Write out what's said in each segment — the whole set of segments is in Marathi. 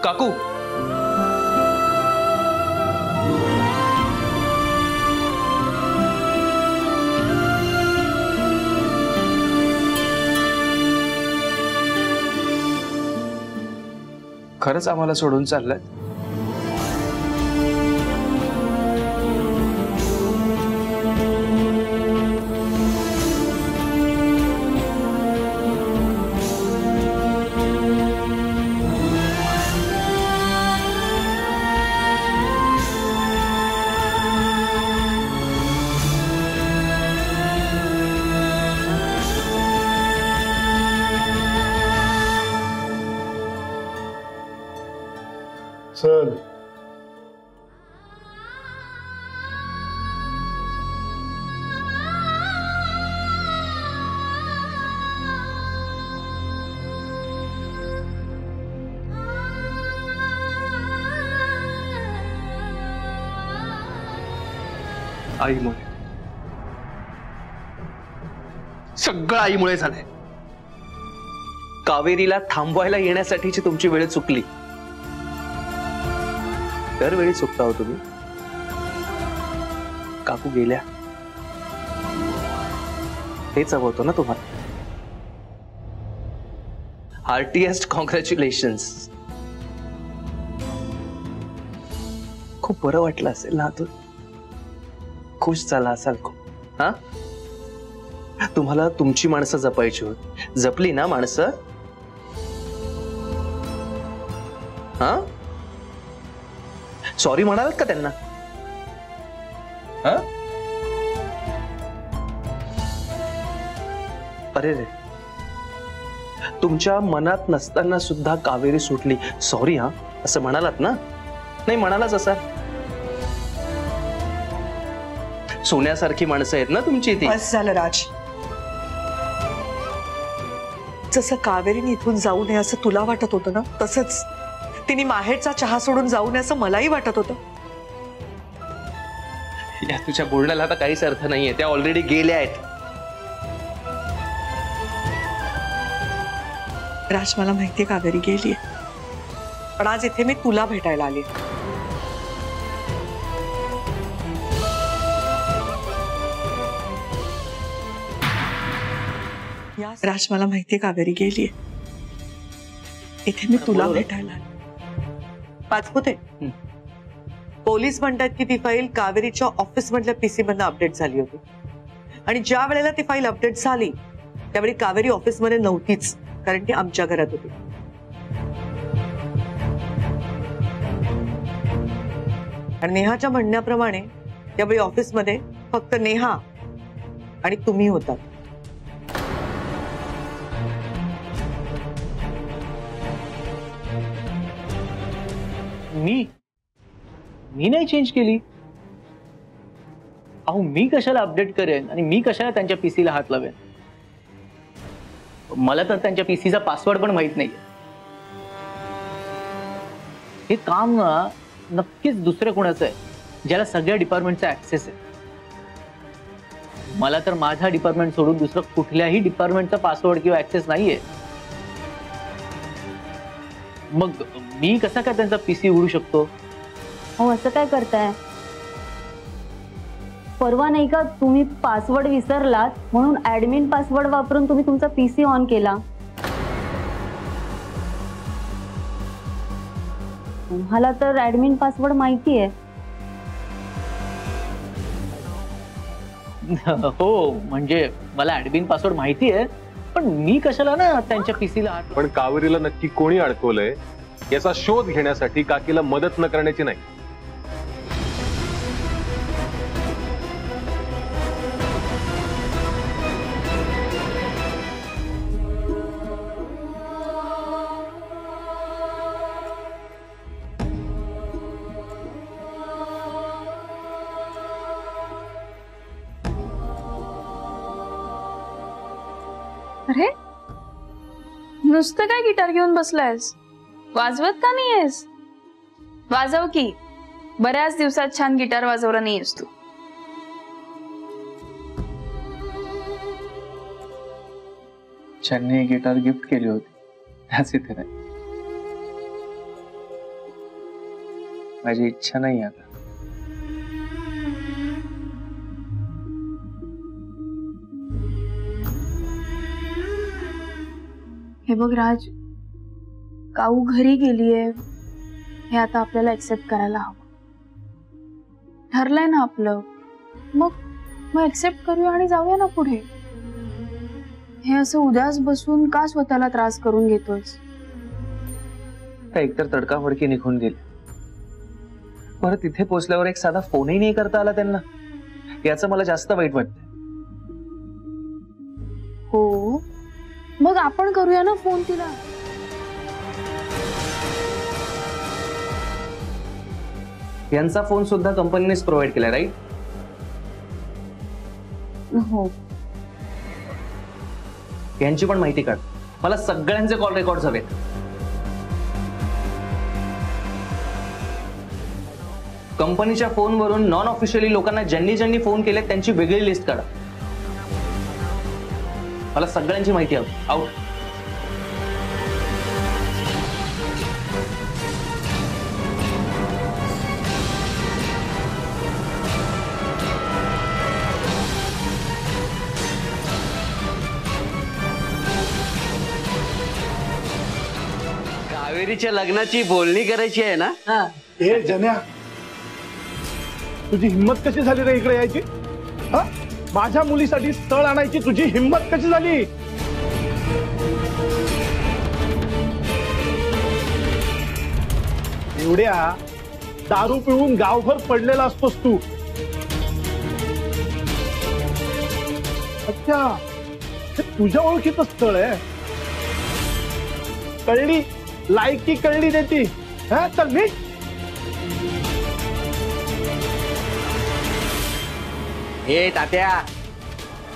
काकू, खरंच आम्हाला सोडून चाललाय? चल आईमुळे, सगळं आईमुळे झालंय. कावेरीला थांबवायला येण्यासाठीची तुमची वेळ चुकली. दरवेळी चुकता हो तुम्ही. काकू गेल्या, हेच हवं होतं ना तुम्हाला. Heartiest congratulations. खूप बरं वाटलं असेल ना तू, खुश झाला असाल खूप. हा, तुम्हाला तुमची माणसं जपायची होती, जपली ना माणसं. हा, सॉरी म्हणालात का त्यांना? अरे रे, तुमच्या मनात नसताना सुद्धा कावेरी सुटली, सॉरी हा असं म्हणालात ना? नाही म्हणालाच असा. सोन्यासारखी माणसं आहेत ना तुमची ती. बस झालं राज. जसं कावेरीने इथून जाऊ नये असं तुला वाटत होतं ना, तसंच तिने माहेरचा चहा सोडून जाऊ नये असं मलाही वाटत होतं. या तुझ्या बोलण्याला आता काहीच अर्थ नाहीये, त्या ऑलरेडी गेल्या आहेत. राज, मला माहितीये कावेरी गेलीये, पण आज इथे मी तुला भेटायला आली. राज, मला माहितीये कावेरी गेलीये, इथे मी तुला भेटायला आली. पाचपुते, पोलीस म्हणतात की ती फाईल कावेरीच्या ऑफिस मधल्या पीसी मधनं अपडेट झाली होती, आणि ज्या वेळेला ती फाईल अपडेट झाली त्यावेळी कावेरी ऑफिस मध्ये नव्हतीच, कारण ती आमच्या घरात होती. आणि नेहाच्या म्हणण्याप्रमाणे त्यावेळी ऑफिस मध्ये फक्त नेहा आणि तुम्ही होतात. मी नाही चेंज केली. अहो, मी कशाला अपडेट करेन आणि मी कशाला त्यांच्या पीसीला हात लावेन? मला तर त्यांच्या पीसीचा पासवर्ड पण माहित नाहीये. हे काम ना नक्कीच दुसऱ्या कोणाचं आहे, ज्याला सगळ्या डिपार्टमेंटचा ऍक्सेस आहे. मला तर माझा डिपार्टमेंट सोडून दुसरं कुठल्याही डिपार्टमेंटचा पासवर्ड किंवा ऍक्सेस नाहीये. मग मी कसा काय त्यांचा पीसी उघडू शकतो? हो, असं काय करताय? परवा नाही का तुम्ही पासवर्ड विसरलात म्हणून ऍडमिन पासवर्ड वापरून तुम्ही तुमचा पीसी ऑन केला. तुम्हाला तर ऍडमिन पासवर्ड माहिती आहे. हो, म्हणजे मला ऍडमिन पासवर्ड माहिती आहे, पण मी कशाला ना त्यांच्या पीसीला हात. पण कावेरीला नक्की कोणी अडकवलंय याचा शोध घेण्यासाठी काकीला मदत न करण्याची नाही. अरे, नुसतं काय गिटार घेऊन बसलायस? वाजवत का नाहीयेस? वाजव की. बऱ्याच दिवसात छान गिटार वाजवला नाहीयेस तू. ज्यांनी गिटार गिफ्ट केली होती त्याच इथे नाही. माझी इच्छा नाही आता. हे बघ राज, काऊ घरी गेलीये हे आता आपल्याला एक्सेप्ट करायला हवं. ठरलंय ना आपलं, मग एक्सेप्ट करूया आणि जाऊया ना पुढे. हे असं उदास बसून का स्वतःला त्रास करून घेतोयस? एकतर तडकाफडकी निघून गेले, परत तिथे पोहोचल्यावर एक साधा फोनही नाही करता आला त्यांना. याचं मला जास्त वाईट वाटतंय. हो, मग आपण करूया ना फोन तिला. यांचा फोन सुद्धा कंपनीनेच प्रोव्हाइड केला, राईट? हो. यांची पण माहिती काढ, मला सगळ्यांचे कॉल रेकॉर्ड हवेत. कंपनीच्या फोनवरून नॉन ऑफिशियली लोकांना ज्यांनी ज्यांनी फोन केले त्यांची वेगळी लिस्ट काढा. मला सगळ्यांची माहिती हवी. आउट. कावेरीच्या लग्नाची बोलणी करायची आहे ना? ए जन्या, तुझी हिम्मत कशी झाली रे इकडे यायची? हा? माझ्या मुलीसाठी स्थळ आणायची तुझी हिम्मत कशी झाली? एवढ्या दारू पिऊन गावभर पडलेला असतोस तू. अच्छा, हे तुझ्या ओळखीचं स्थळ आहे. कळली, लायकी कळली देती. हा, चल मी. हे तात्या,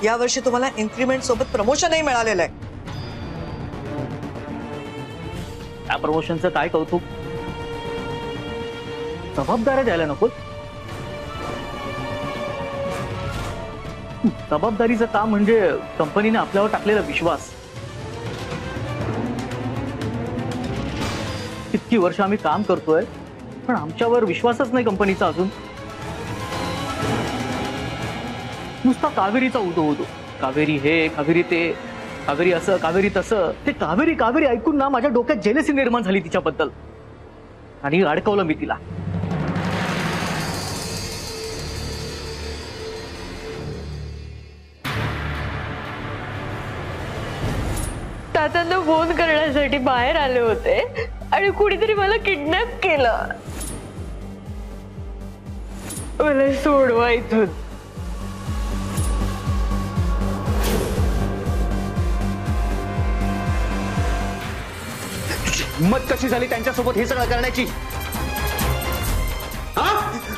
या वर्षी तुम्हाला इन्क्रीमेंट सोबत प्रमोशनही मिळालेलं आहे. त्या प्रमोशनचं काय कौतुक? जबाबदाऱ्या द्यायला नको? जबाबदारीचं काम म्हणजे कंपनीने आपल्यावर टाकलेला विश्वास. इतकी वर्ष आम्ही काम करतोय, पण आमच्यावर विश्वासच नाही कंपनीचा अजून. नुसता कावेरीचा उदो उदो, कावेरी हे, कावेरी ते, कावेरी असं, कावेरी तसं. ते कावेरी कावेरी ऐकून ना माझ्या डोक्यात जेलसी निर्माण झाली तिच्याबद्दल, आणि अडकवलं मी तिला. तात्यांना फोन करण्यासाठी बाहेर आले होते आणि कुणीतरी मला किडनॅप केलं. मला सोडवा इथून. हिम्मत कशी झाली त्यांच्यासोबत हे सगळं करण्याची?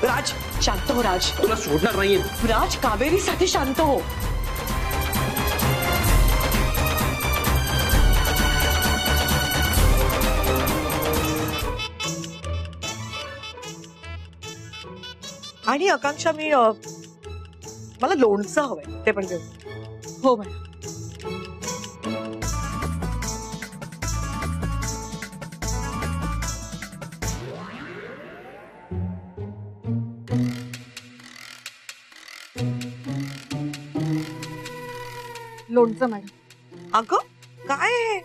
राज, शांत हो राज. तुला सोडणार नाहीये राज, कावेरीसाठी शांत हो. आणि आकांक्षा, मला लोणचं हवंय, ते पण देऊ. हो मॅडम. लोणचं मॅडम. अगं काय आहे?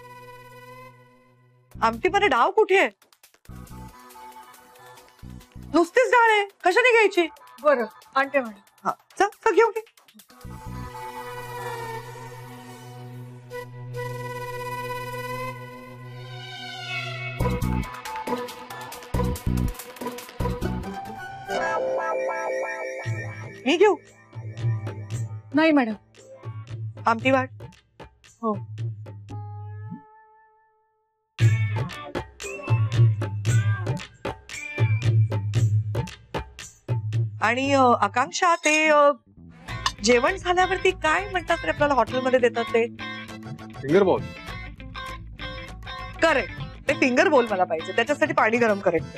आमटीमध्ये डाव कुठे आहे? नुसतीच डाळ आहे, कशाने घ्यायची? बरं, आणते मॅडम. हा, चल घेऊन घे. मी घेऊ? नाही मॅडम. आमटी वाट. हो. आणि आकांक्षा, ते जेवण झाल्यावरती काय म्हणतात रे आपल्याला हॉटेलमध्ये देतात ते? Finger ball. करेक्ट, ते फिंगर बोल मला पाहिजे. त्याच्यासाठी पाणी गरम करेक्ट.